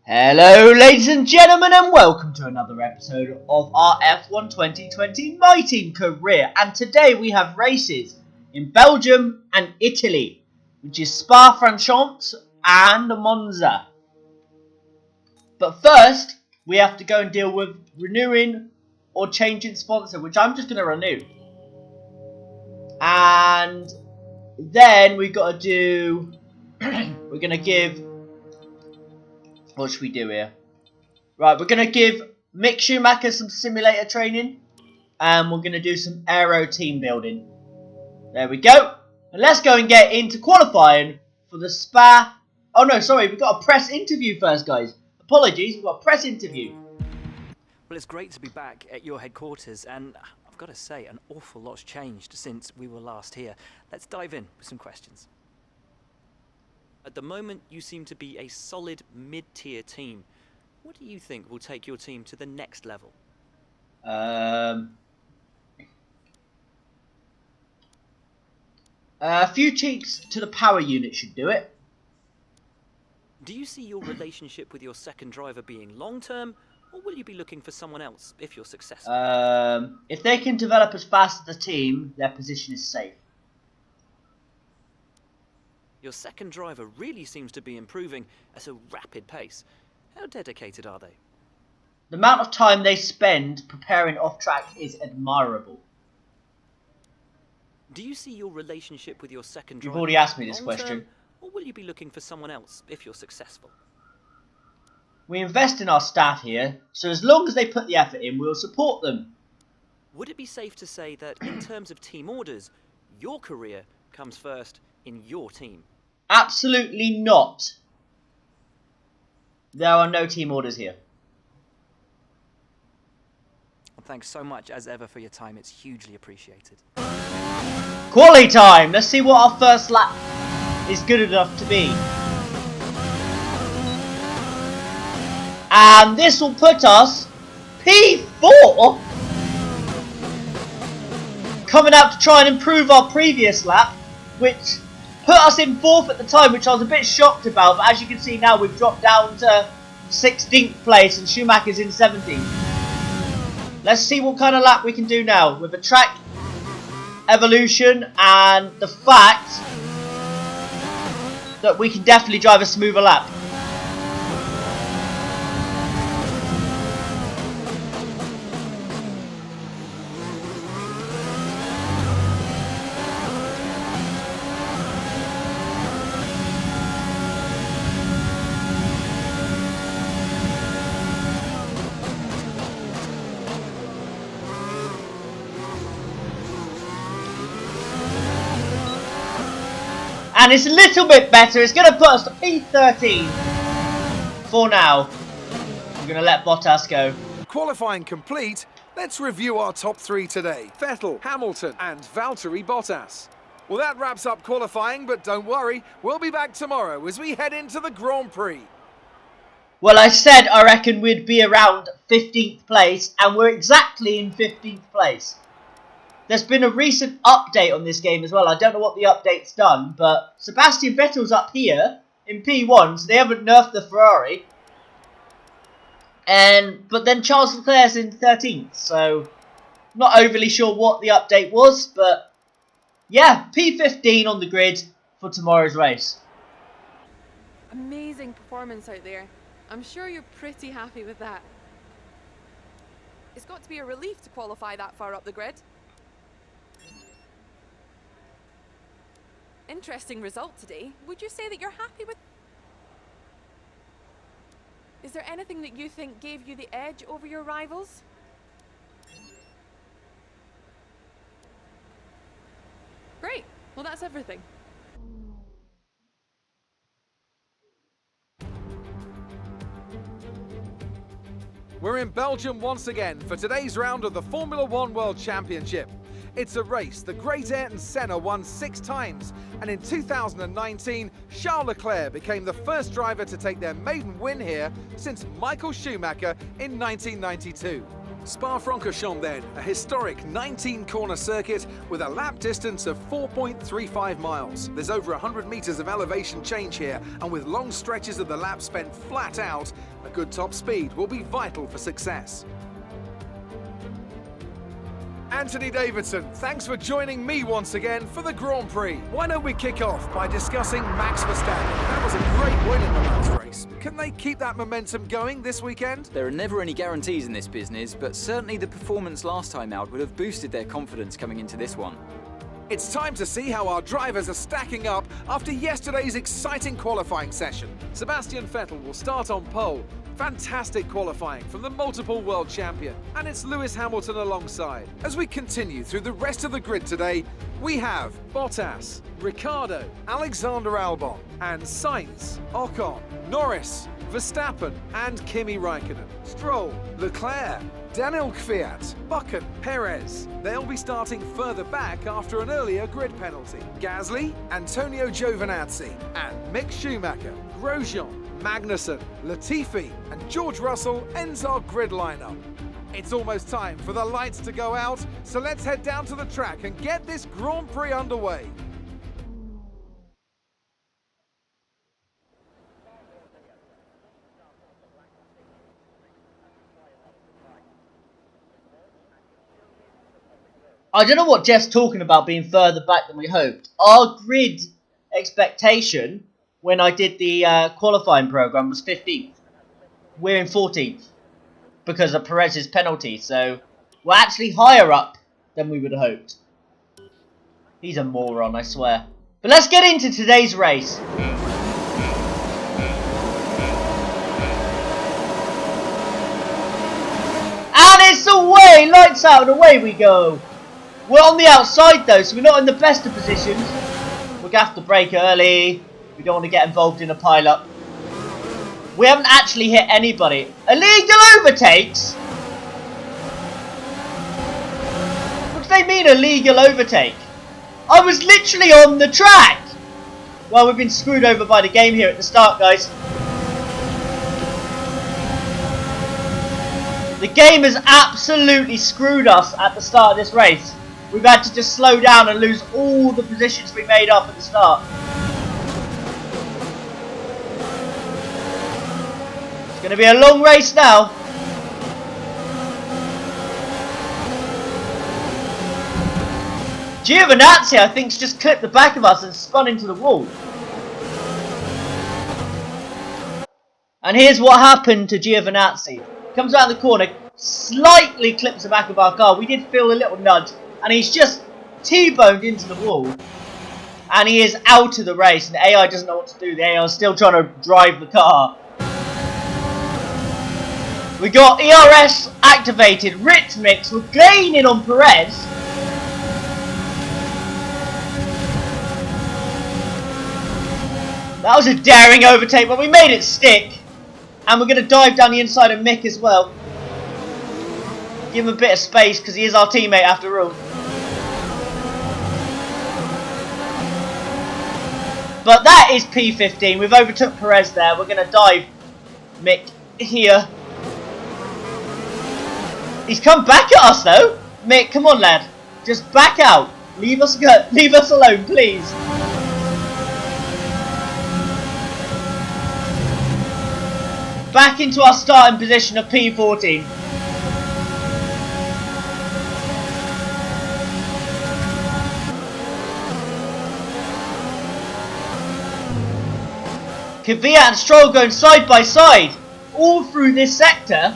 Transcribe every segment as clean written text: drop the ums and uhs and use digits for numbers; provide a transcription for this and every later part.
Hello ladies and gentlemen, and welcome to another episode of our F1 2020 My Team career. And today we have races in Belgium and Italy, which is Spa-Francorchamps and Monza. But first, we have to go and deal with renewing or changing sponsor, which I'm just going to renew. And then we got to do, we're going to give, what should we do here? Right, we're going to give Mick Schumacher some simulator training. And we're going to do some aero team building. There we go. And let's go and get into qualifying for the Spa. Oh no, sorry, we've got a press interview first, guys. Apologies, we've got a press interview. Well, it's great to be back at your headquarters, and I've got to say, an awful lot's changed since we were last here. Let's dive in with some questions. At the moment, you seem to be a solid mid-tier team. What do you think will take your team to the next level? A few cheeks to the power unit should do it. Do you see your relationship with your second driver being long-term, or will you be looking for someone else if you're successful? If they can develop as fast as the team, their position is safe. Your second driver really seems to be improving at a rapid pace. How dedicated are they? The amount of time they spend preparing off-track is admirable. Do you see your relationship with your second driver? You've already asked me this question. Or will you be looking for someone else if you're successful? We invest in our staff here, so as long as they put the effort in, we'll support them. Would it be safe to say that in terms of team orders, your career comes first in your team? Absolutely not. There are no team orders here. Well, thanks so much as ever for your time. It's hugely appreciated. Quali time! Let's see what our first lap is good enough to be. And this will put us P4, coming out to try and improve our previous lap, which put us in 4th at the time, which I was a bit shocked about. But as you can see now, we've dropped down to 16th place and Schumacher's in 17th. Let's see what kind of lap we can do now with the track evolution and the fact that we can definitely drive a smoother lap. And it's a little bit better. It's going to put us to P13 for now. We're going to let Bottas go. Qualifying complete. Let's review our top 3 today. Vettel, Hamilton and Valtteri Bottas. Well, that wraps up qualifying, but don't worry. We'll be back tomorrow as we head into the Grand Prix. Well, I said I reckon we'd be around 15th place, and we're exactly in 15th place. There's been a recent update on this game as well. I don't know what the update's done, but Sebastian Vettel's up here in P1, so they haven't nerfed the Ferrari. But then Charles Leclerc's in 13th, so not overly sure what the update was, but yeah, P15 on the grid for tomorrow's race. Amazing performance out there. I'm sure you're pretty happy with that. It's got to be a relief to qualify that far up the grid. Interesting result today. Would you say that you're happy with... Is there anything that you think gave you the edge over your rivals? Great. Well, that's everything. We're in Belgium once again for today's round of the Formula One World Championship. It's a race the great Ayrton Senna won 6 times, and in 2019, Charles Leclerc became the first driver to take their maiden win here since Michael Schumacher in 1992. Spa-Francorchamps then, a historic 19-corner circuit with a lap distance of 4.35 miles. There's over 100 metres of elevation change here, and with long stretches of the lap spent flat out, a good top speed will be vital for success. Anthony Davidson, thanks for joining me once again for the Grand Prix. Why don't we kick off by discussing Max Verstappen? That was a great win in the last race. Can they keep that momentum going this weekend? There are never any guarantees in this business, but certainly the performance last time out would have boosted their confidence coming into this one. It's time to see how our drivers are stacking up after yesterday's exciting qualifying session. Sebastian Vettel will start on pole. Fantastic qualifying from the multiple world champion, and it's Lewis Hamilton alongside. As we continue through the rest of the grid today, we have Bottas, Ricciardo, Alexander Albon, and Sainz, Ocon, Norris, Verstappen, and Kimi Raikkonen. Stroll, Leclerc, Daniel Kvyat, Buchan, Perez. They'll be starting further back after an earlier grid penalty. Gasly, Antonio Giovinazzi, and Mick Schumacher, Grosjean, Magnussen, Latifi, and George Russell ends our grid lineup. It's almost time for the lights to go out, so let's head down to the track and get this Grand Prix underway. I don't know what Jeff's talking about being further back than we hoped. Our grid expectation when I did the qualifying program was 15th. We're in 14th because of Perez's penalty, so we're actually higher up than we would have hoped. He's a moron, I swear. But let's get into today's race. And it's away! Lights out and away we go. We're on the outside though, so we're not in the best of positions. We're going to have to brake early. We don't want to get involved in a pile-up. We haven't actually hit anybody. Illegal overtakes? What do they mean illegal overtake? I was literally on the track! Well, we've been screwed over by the game here at the start, guys. The game has absolutely screwed us at the start of this race. We've had to just slow down and lose all the positions we made up at the start. It's going to be a long race now. Giovinazzi, I think, just clipped the back of us and spun into the wall. And here's what happened to Giovinazzi. Comes around the corner, slightly clips the back of our car. We did feel a little nudge. And he's just T-boned into the wall. And he is out of the race. And the AI doesn't know what to do. The AI is still trying to drive the car. We got ERS activated. Ritz mix. We're gaining on Perez. That was a daring overtake, but we made it stick. And we're going to dive down the inside of Mick as well. Give him a bit of space because he is our teammate after all. But that is P15. We've overtook Perez there. We're going to dive Mick here. He's come back at us though. Mick, come on lad. Just back out. Leave us alone, please. Back into our starting position of P14. Kvyat and Stroll going side by side all through this sector,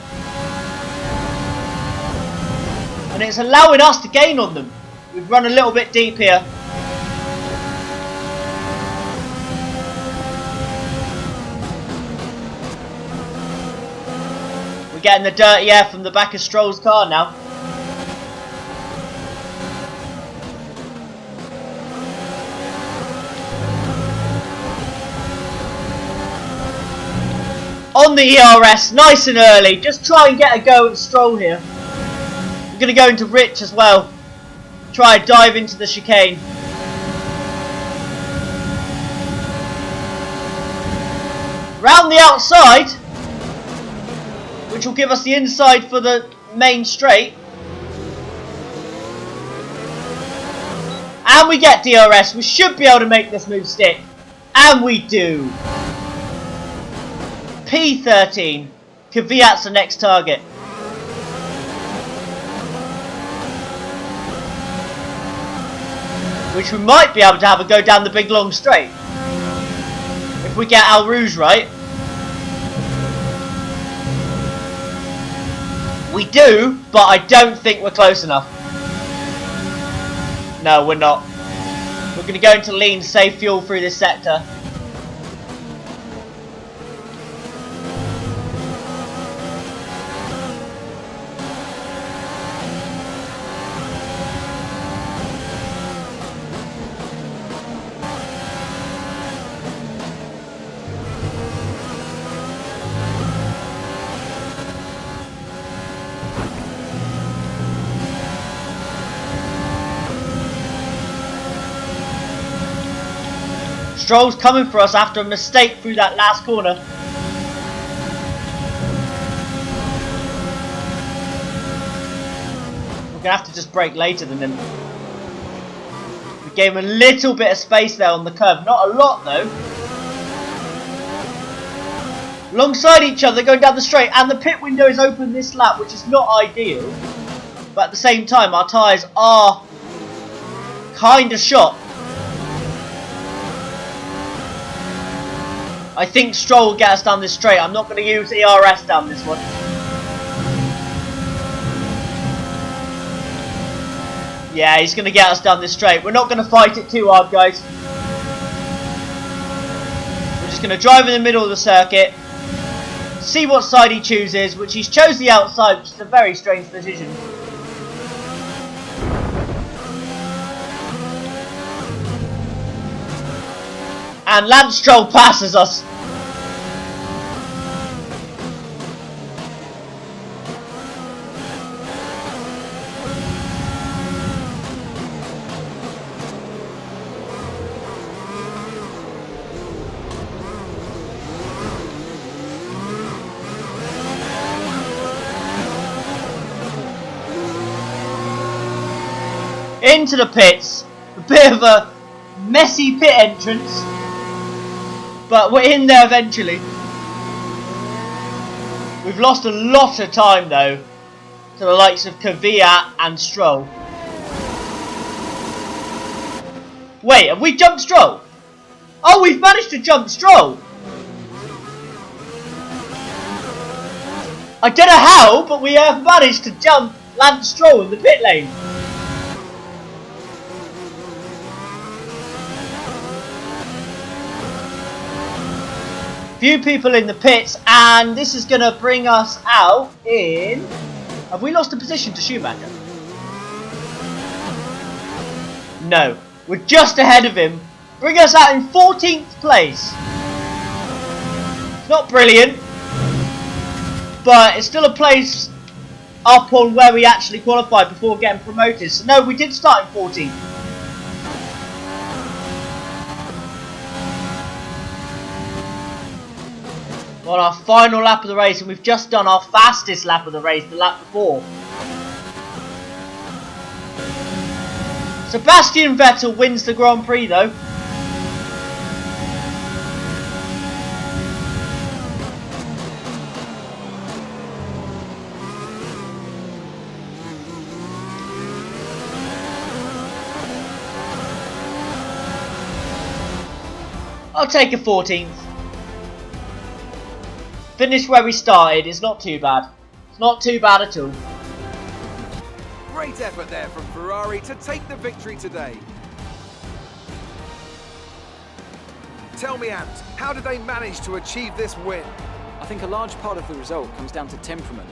and it's allowing us to gain on them. We've run a little bit deep here. We're getting the dirty air from the back of Stroll's car now. On the ERS, nice and early. Just try and get a go at Stroll here. We're going to go into Rich as well. Try and dive into the chicane. Round the outside, which will give us the inside for the main straight. And we get DRS. We should be able to make this move stick. And we do. P13. Kvyat's the next target. Which we might be able to have a go down the big long straight. If we get Al Rouge right. We do, but I don't think we're close enough. No, we're not. We're going to go into lean, save fuel through this sector. Stroll's coming for us after a mistake through that last corner. We're going to have to just brake later than him. We gave him a little bit of space there on the curve. Not a lot though. Alongside each other going down the straight, and the pit window is open this lap, which is not ideal. But at the same time our tyres are kind of shot. I think Stroll will get us down this straight. I'm not going to use ERS down this one. Yeah, he's going to get us down this straight. We're not going to fight it too hard, guys. We're just going to drive in the middle of the circuit. See what side he chooses, which he's chose the outside, which is a very strange decision. And Lance Stroll passes us. Into the pits. A bit of a messy pit entrance. But we're in there eventually. We've lost a lot of time though to the likes of Kvyat and Stroll. Wait, have we jumped Stroll? Oh, we've managed to jump Stroll! I don't know how, but we have managed to jump Lance Stroll in the pit lane. Few people in the pits, and this is going to bring us out in... Have we lost a position to Schumacher? No. We're just ahead of him. Bring us out in 14th place. Not brilliant. But it's still a place up on where we actually qualified before getting promoted. So no, we did start in 14th. On our final lap of the race, and we've just done our fastest lap of the race, the lap before. Sebastian Vettel wins the Grand Prix though. I'll take a 14th. Finish where we started is not too bad. It's not too bad at all. Great effort there from Ferrari to take the victory today. Tell me, Ant, how did they manage to achieve this win? I think a large part of the result comes down to temperament.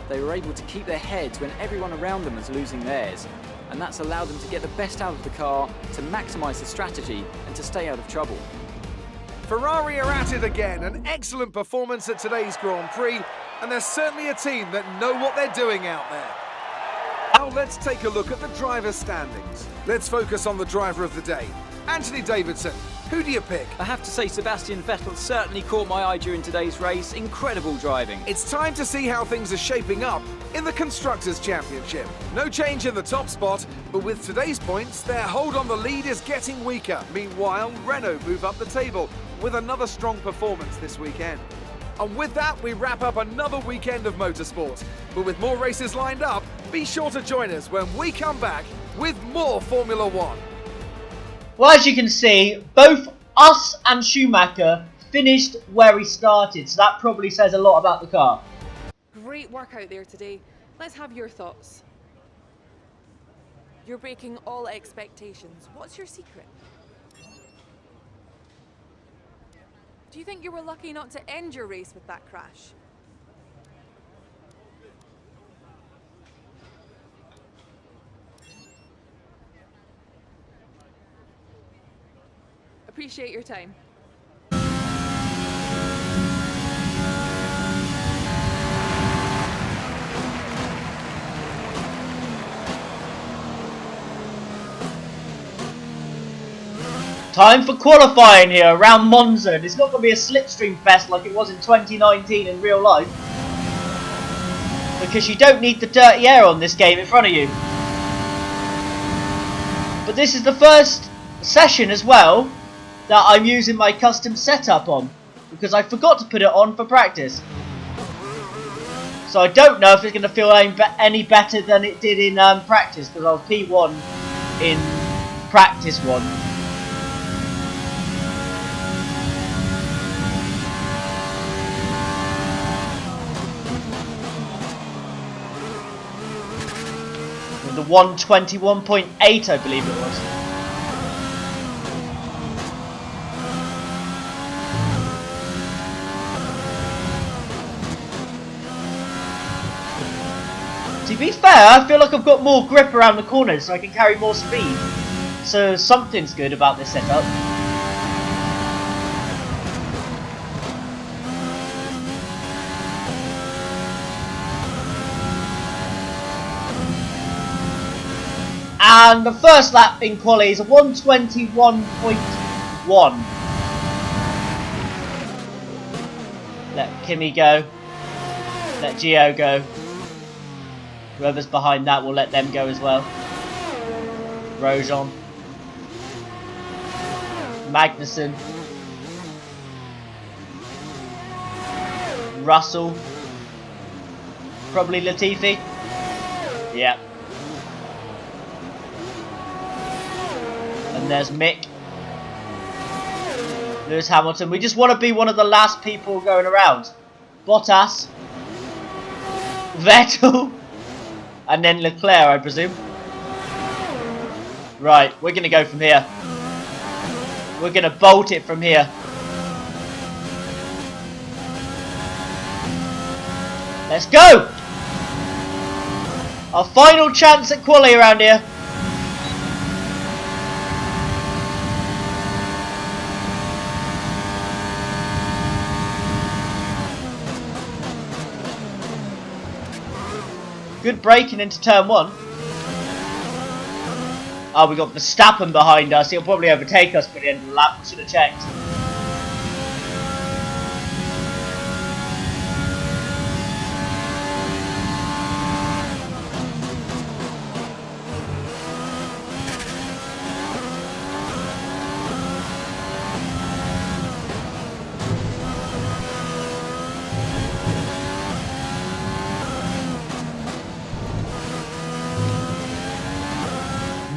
They were able to keep their heads when everyone around them was losing theirs, and that's allowed them to get the best out of the car, to maximise the strategy, and to stay out of trouble. Ferrari are at it again, an excellent performance at today's Grand Prix, and they're certainly a team that know what they're doing out there. Now let's take a look at the driver's standings. Let's focus on the driver of the day, Anthony Davidson. Who do you pick? I have to say Sebastian Vettel certainly caught my eye during today's race. Incredible driving. It's time to see how things are shaping up in the Constructors' Championship. No change in the top spot, but with today's points, their hold on the lead is getting weaker. Meanwhile, Renault move up the table with another strong performance this weekend. And with that, we wrap up another weekend of motorsport. But with more races lined up, be sure to join us when we come back with more Formula One. Well, as you can see, both us and Schumacher finished where he started, so that probably says a lot about the car. Great work out there today. Let's have your thoughts. You're breaking all expectations. What's your secret? Do you think you were lucky not to end your race with that crash? Appreciate your time. Time for qualifying here around Monza. It's not going to be a slipstream fest like it was in 2019 in real life, because you don't need the dirty air on this game in front of you. But this is the first session as well that I'm using my custom setup on, because I forgot to put it on for practice. So I don't know if it's going to feel any better than it did in practice, because I was P1 in practice 1. The 121.8, I believe it was. To be fair, I feel like I've got more grip around the corners, so I can carry more speed. So something's good about this setup. And the first lap in quali is a 121.1. Let Kimi go. Let Gio go. Whoever's behind that will let them go as well. Grosjean. Magnussen. Russell. Probably Latifi. Yeah. And there's Mick. Lewis Hamilton. We just want to be one of the last people going around. Bottas. Vettel. And then Leclerc, I presume. Right, we're going to go from here. We're going to bolt it from here. Let's go! Our final chance at quali around here. Good braking into turn 1. Oh, we got Verstappen behind us. He'll probably overtake us by the end of the lap. Should have checked.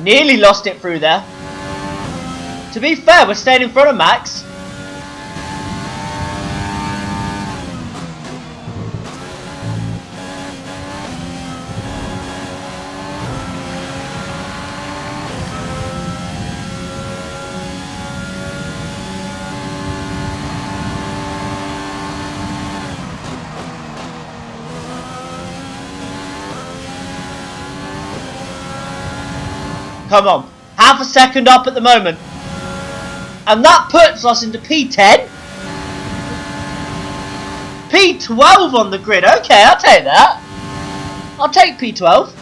Nearly lost it through there. To be fair, we're staying in front of Max. Come on, half a second up at the moment. And that puts us into P10. P12 on the grid. Okay, I'll take that. I'll take P12.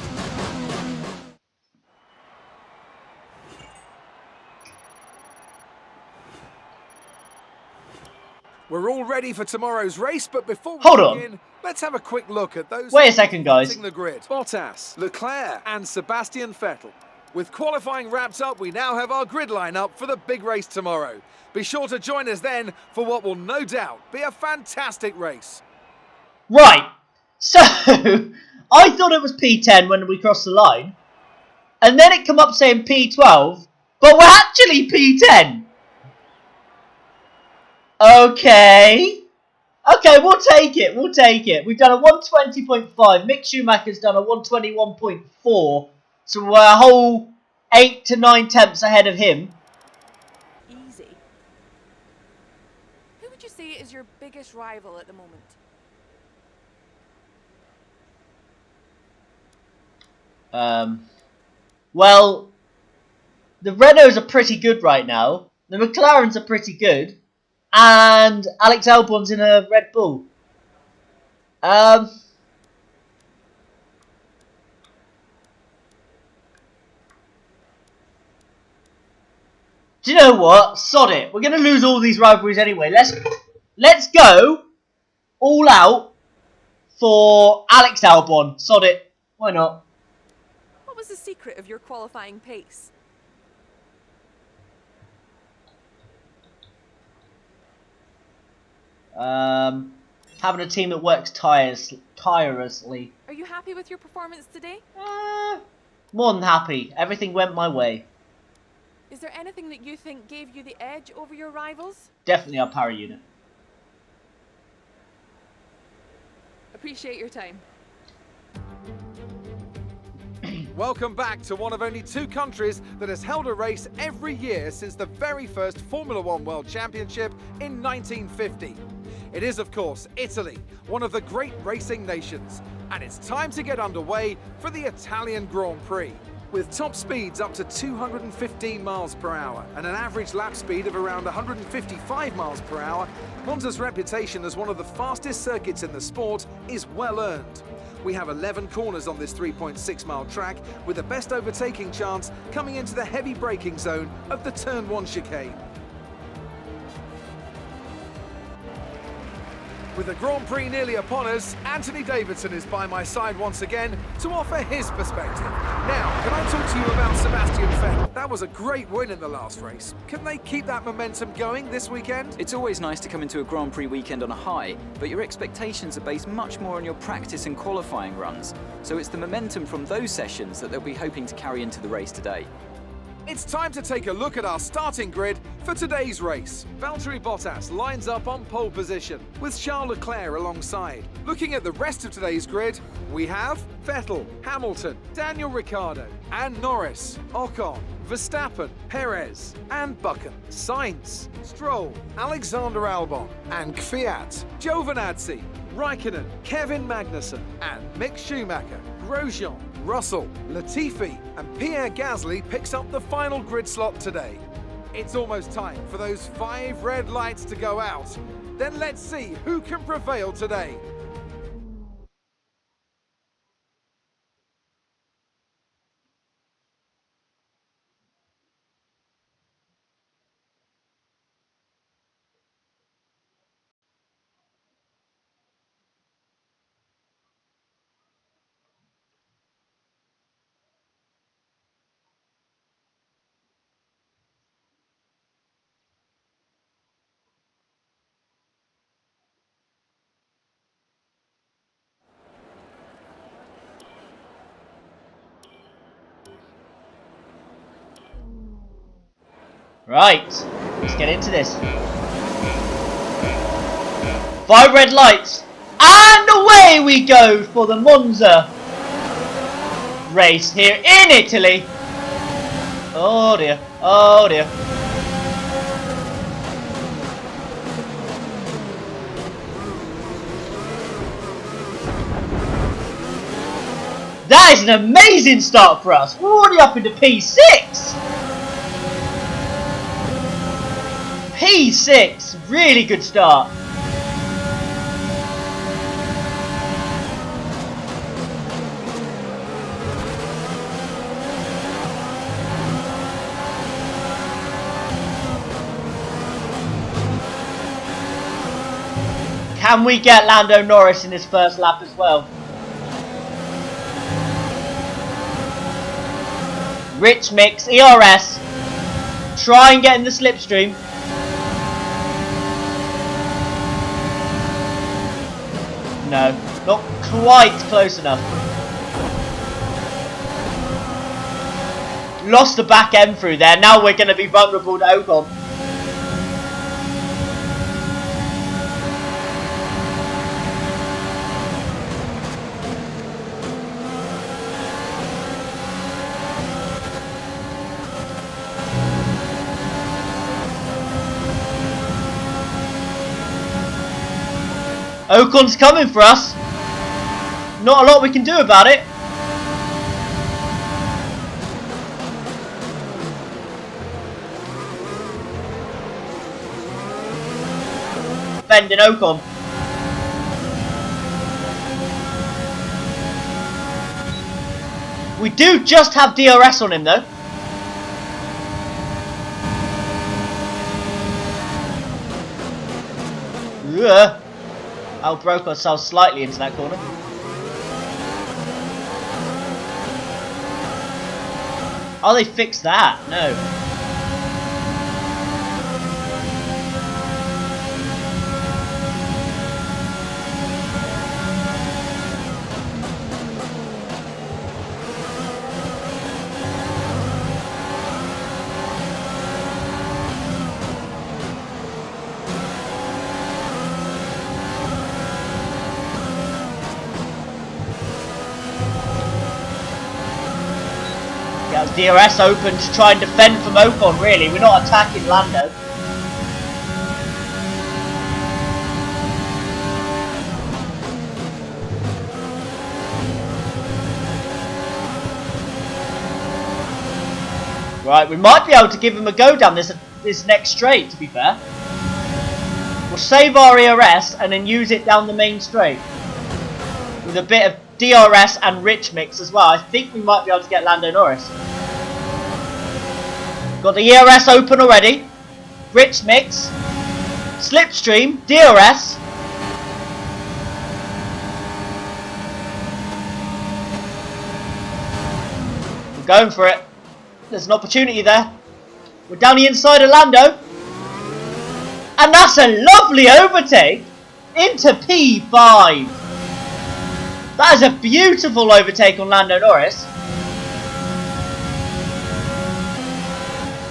We're all ready for tomorrow's race, but before we Hold on. begin, let's have a quick look at those Wait a second, guys. fronting the grid. Bottas, Leclerc and Sebastian Vettel. With qualifying wrapped up, we now have our grid lineup for the big race tomorrow. Be sure to join us then for what will no doubt be a fantastic race. Right, so I thought it was P10 when we crossed the line, and then it come up saying P12, but we're actually P10. Okay, we'll take it. We've done a 120.5. Mick Schumacher's done a 121.4, so we're a whole 8 to 9 tenths ahead of him. Easy. Who would you say is your biggest rival at the moment? Well, the Renaults are pretty good right now. The McLarens are pretty good. And Alex Albon's in a Red Bull. Do you know what? Sod it. We're going to lose all these rivalries anyway. Let's go all out for Alex Albon. Sod it. Why not? What was the secret of your qualifying pace? Having a team that works tirelessly. Are you happy with your performance today? More than happy. Everything went my way. Is there anything that you think gave you the edge over your rivals? Definitely our power unit. Appreciate your time. Welcome back to one of only 2 countries that has held a race every year since the very first Formula One World Championship in 1950. It is, of course, Italy, one of the great racing nations, and it's time to get underway for the Italian Grand Prix. With top speeds up to 215 miles per hour and an average lap speed of around 155 miles per hour, Monza's reputation as one of the fastest circuits in the sport is well earned. We have 11 corners on this 3.6 mile track, with the best overtaking chance coming into the heavy braking zone of the Turn 1 chicane. With the Grand Prix nearly upon us, Anthony Davidson is by my side once again to offer his perspective. Now, can I talk to you about Sebastian Vettel? That was a great win in the last race. Can they keep that momentum going this weekend? It's always nice to come into a Grand Prix weekend on a high, but your expectations are based much more on your practice and qualifying runs. So it's the momentum from those sessions that they'll be hoping to carry into the race today. It's time to take a look at our starting grid for today's race. Valtteri Bottas lines up on pole position, with Charles Leclerc alongside. Looking at the rest of today's grid, we have Vettel, Hamilton, Daniel Ricciardo, and Norris, Ocon, Verstappen, Perez, and Buchan, Sainz, Stroll, Alexander Albon, and Kvyat, Giovinazzi, Raikkonen, Kevin Magnussen, and Mick Schumacher, Grosjean, Russell, Latifi, and Pierre Gasly picks up the final grid slot today. It's almost time for those 5 red lights to go out. Then let's see who can prevail today. Right, let's get into this. 5 red lights, and away we go for the Monza race here in Italy. Oh dear, oh dear. That is an amazing start for us. We're already up into P6. P6, really good start. Can we get Lando Norris in his first lap as well? Rich mix, ERS. Try and get in the slipstream. No, not quite close enough. Lost the back end through there. Now we're going to be vulnerable to Ocon. Ocon's coming for us. Not a lot we can do about it. Bending Ocon. We do just have DRS on him though. Ugh. Broke ourselves slightly into that corner. Oh, they fixed that? No. DRS open to try and defend from Ocon, really. We're not attacking Lando. Right, we might be able to give him a go down this next straight, to be fair. We'll save our ERS and then use it down the main straight. With a bit of DRS and rich mix as well. I think we might be able to get Lando Norris. Got the ERS open already. Rich mix. Slipstream. DRS. We're going for it. There's an opportunity there. We're down the inside of Lando. And that's a lovely overtake into P5. That is a beautiful overtake on Lando Norris.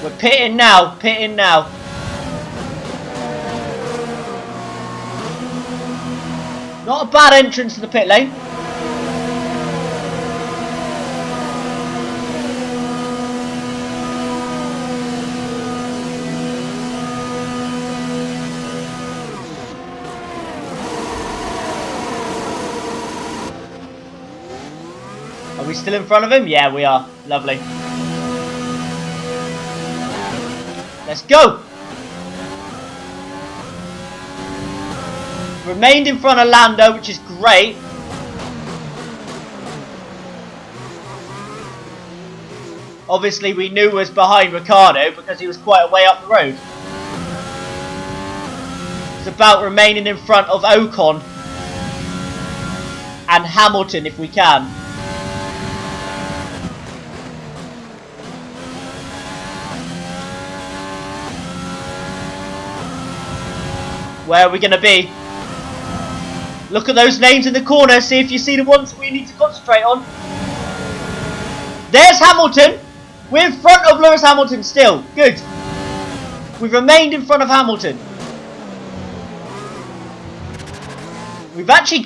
We're pitting now, pitting now. Not a bad entrance to the pit lane. Are we still in front of him? Yeah, we are. Lovely. Let's go! Remained in front of Lando, which is great. Obviously, we knew was behind Ricciardo because he was quite a way up the road. It's about remaining in front of Ocon and Hamilton if we can. Where are we going to be? Look at those names in the corner. See if you see the ones we need to concentrate on. There's Hamilton. We're in front of Lewis Hamilton still. Good. We've remained in front of Hamilton. We've actually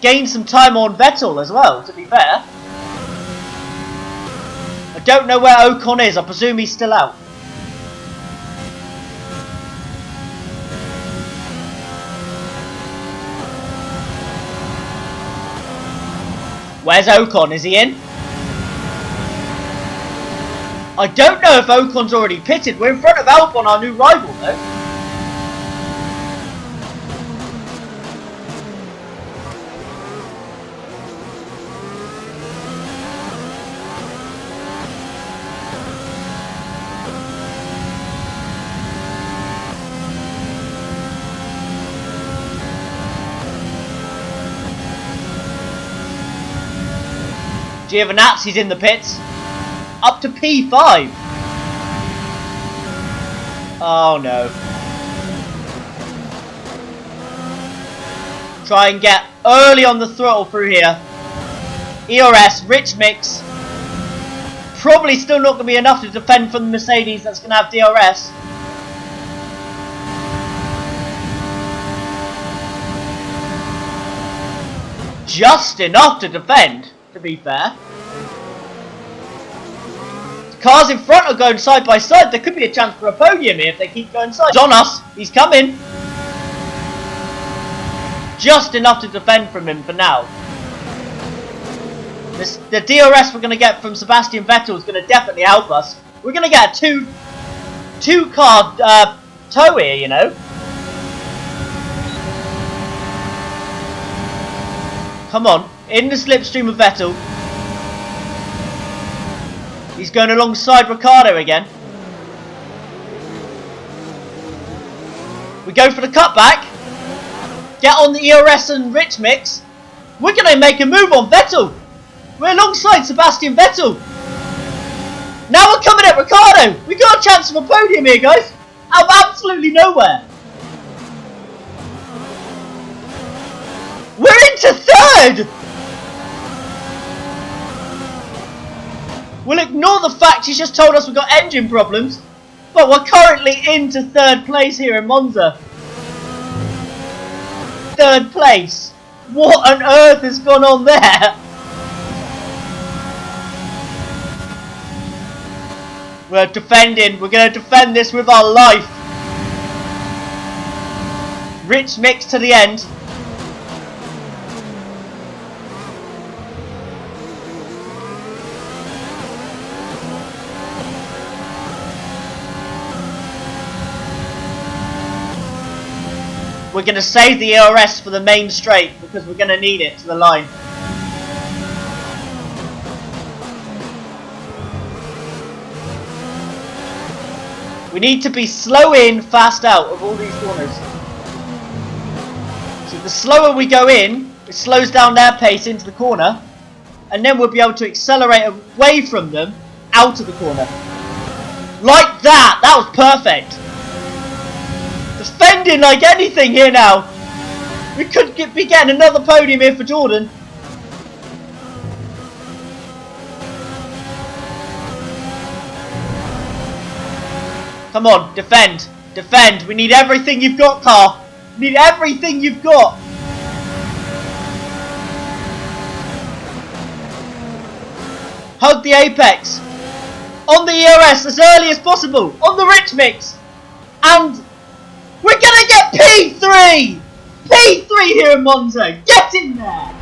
gained some time on Vettel as well, to be fair. I don't know where Ocon is. I presume he's still out. Where's Ocon? Is he in? I don't know if Ocon's already pitted. We're in front of Albon, our new rival, though. Giovinazzi's in the pits. Up to P5. Oh no. Try and get early on the throttle through here. ERS, rich mix. Probably still not going to be enough to defend from the Mercedes that's going to have DRS. Just enough to defend, to be fair. The cars in front are going side by side. There could be a chance for a podium here if they keep going side. He's on us. He's coming. Just enough to defend from him for now. The DRS we're going to get from Sebastian Vettel is going to definitely help us. We're going to get a two-car tow here, you know. Come on, in the slipstream of Vettel. He's going alongside Ricciardo again. We go for the cutback. Get on the ERS and rich mix. We're going to make a move on Vettel. We're alongside Sebastian Vettel. Now we're coming at Ricciardo. We got a chance of a podium here, guys. Out of absolutely nowhere. We're into third. We'll ignore the fact he's just told us we've got engine problems. But we're currently into third place here in Monza. Third place. What on earth has gone on there? We're defending. We're going to defend this with our life. Rich mix to the end. We're going to save the ERS for the main straight because we're going to need it to the line. We need to be slow in, fast out of all these corners. So the slower we go in, it slows down their pace into the corner. And then we'll be able to accelerate away from them out of the corner. Like that! That was perfect! Defending like anything here now. We could be getting another podium here for Jordan. Come on, defend. Defend. We need everything you've got, car. We need everything you've got. Hug the apex. On the ERS as early as possible. On the rich mix. And we're going to get P3. P3 here in Monza. Get in there.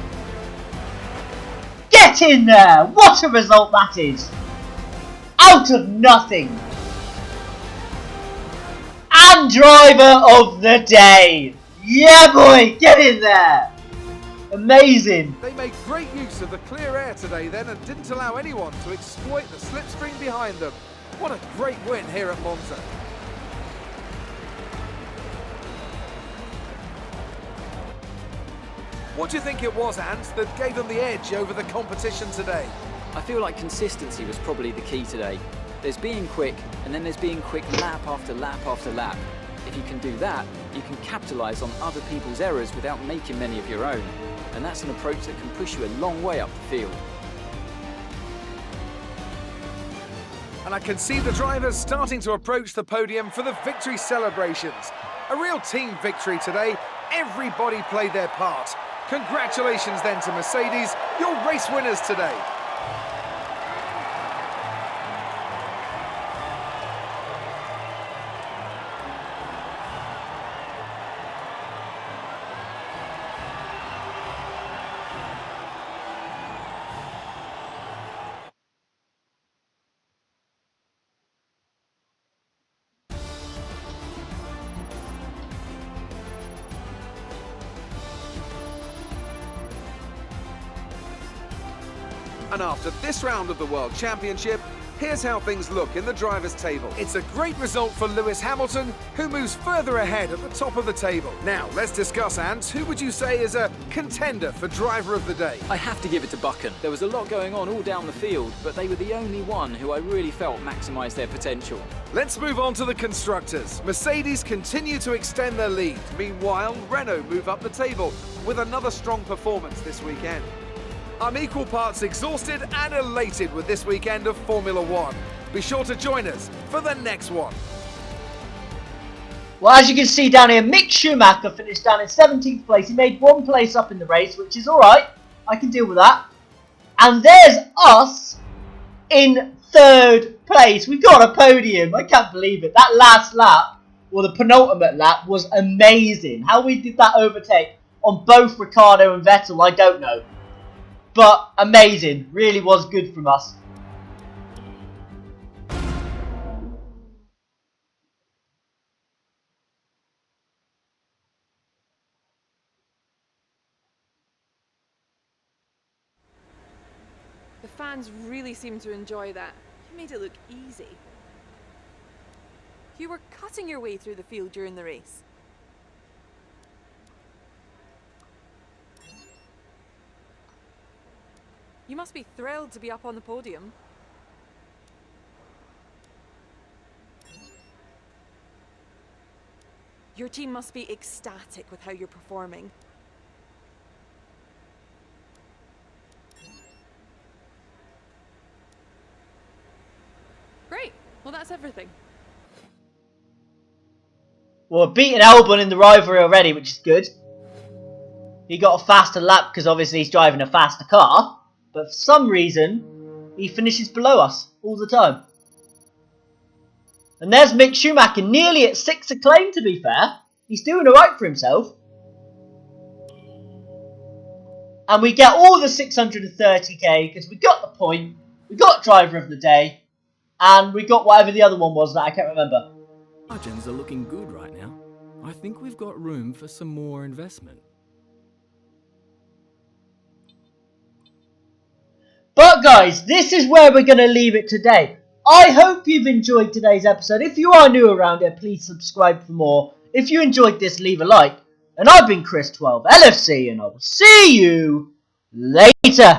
Get in there. What a result that is. Out of nothing. And driver of the day. Yeah, boy, get in there. Amazing. They made great use of the clear air today then and didn't allow anyone to exploit the slipstream behind them. What a great win here at Monza. What do you think it was, Ant, that gave them the edge over the competition today? I feel like consistency was probably the key today. There's being quick, and then there's being quick lap after lap after lap. If you can do that, you can capitalise on other people's errors without making many of your own. And that's an approach that can push you a long way up the field. And I can see the drivers starting to approach the podium for the victory celebrations. A real team victory today. Everybody played their part. Congratulations then to Mercedes, your race winners today. And after this round of the World Championship, Here's how things look in the drivers' table. It's a great result for Lewis Hamilton, who moves further ahead at the top of the table. Now, let's discuss, Ant. Who would you say is a contender for driver of the day? I have to give it to Buchan. There was a lot going on all down the field, but they were the only one who I really felt maximised their potential. Let's move on to the constructors. Mercedes continue to extend their lead. Meanwhile, Renault move up the table with another strong performance this weekend. I'm equal parts exhausted and elated with this weekend of Formula One. Be sure to join us for the next one. Well, as you can see down here, Mick Schumacher finished down in 17th place. He made 1 place up in the race, which is alright. I can deal with that. And there's us in 3rd place. We've got a podium. I can't believe it. That last lap, or the penultimate lap, was amazing. How we did that overtake on both Ricciardo and Vettel, I don't know. But amazing. Really was good from us. The fans really seem to enjoy that. You made it look easy. You were cutting your way through the field during the race. You must be thrilled to be up on the podium. Your team must be ecstatic with how you're performing. Great. Well, that's everything. Well, we're beating Albon in the rivalry already, which is good. He got a faster lap because obviously he's driving a faster car. But for some reason, he finishes below us all the time. And there's Mick Schumacher, nearly at 6 acclaim to be fair. He's doing alright for himself. And we get all the 630k because we got the point, we got driver of the day, and we got whatever the other one was that I can't remember. Margins are looking good right now. I think we've got room for some more investment. But guys, this is where we're going to leave it today. I hope you've enjoyed today's episode. If you are new around here, please subscribe for more. If you enjoyed this, leave a like. And I've been Chris12 LFC, and I will see you later.